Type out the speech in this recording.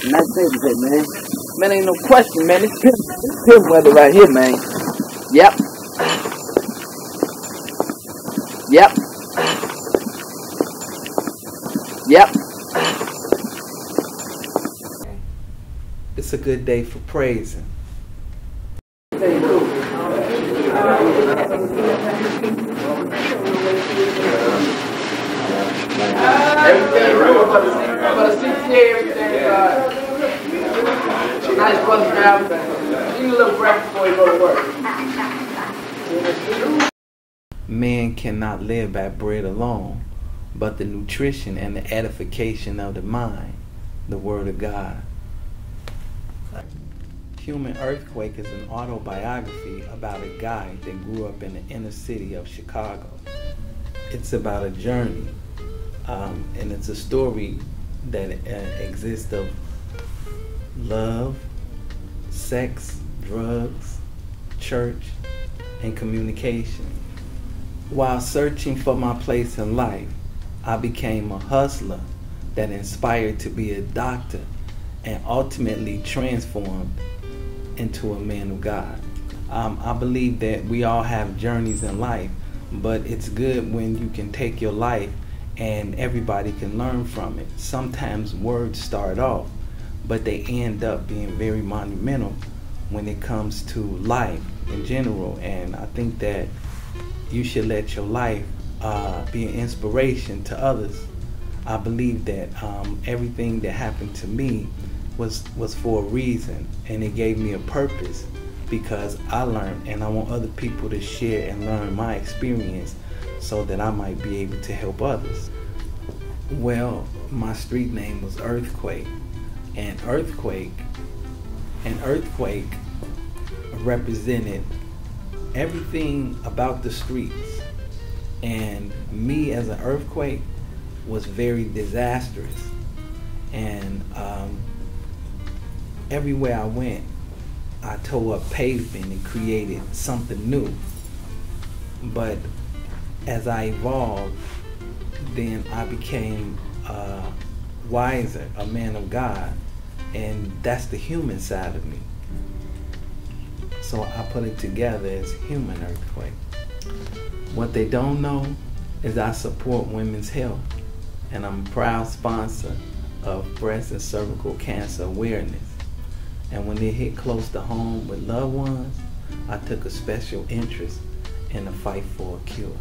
And that's it, man. Man, ain't no question, man. It's pimp weather right here, man. Yep. Yep. Yep. It's a good day for praising. Everything real for the CTA, everything. Nice brother, man. Eat a little breakfast before you go to work. Man cannot live by bread alone, but the nutrition and the edification of the mind, the Word of God. Human Earthquake is an autobiography about a guy that grew up in the inner city of Chicago. It's about a journey, and it's a story that exists of love, sex, drugs, church, and communication. While searching for my place in life, I became a hustler that inspired to be a doctor and ultimately transformed into a man of God. I believe that we all have journeys in life, but it's good when you can take your life and everybody can learn from it. Sometimes words start off, but they end up being very monumental when it comes to life in general. And I think that you should let your life be an inspiration to others. I believe that everything that happened to me was for a reason, and it gave me a purpose because I learned, and I want other people to share and learn my experience so that I might be able to help others. Well, my street name was Earthquake, and Earthquake represented everything about the streets, and me as an earthquake was very disastrous, and everywhere I went I tore up pavement and created something new. But as I evolved, then I became wiser, a man of God, and that's the human side of me. So I put it together as Human Earthquake. What they don't know is I support women's health, and I'm a proud sponsor of breast and cervical cancer awareness. And when it hit close to home with loved ones, I took a special interest in the fight for a cure.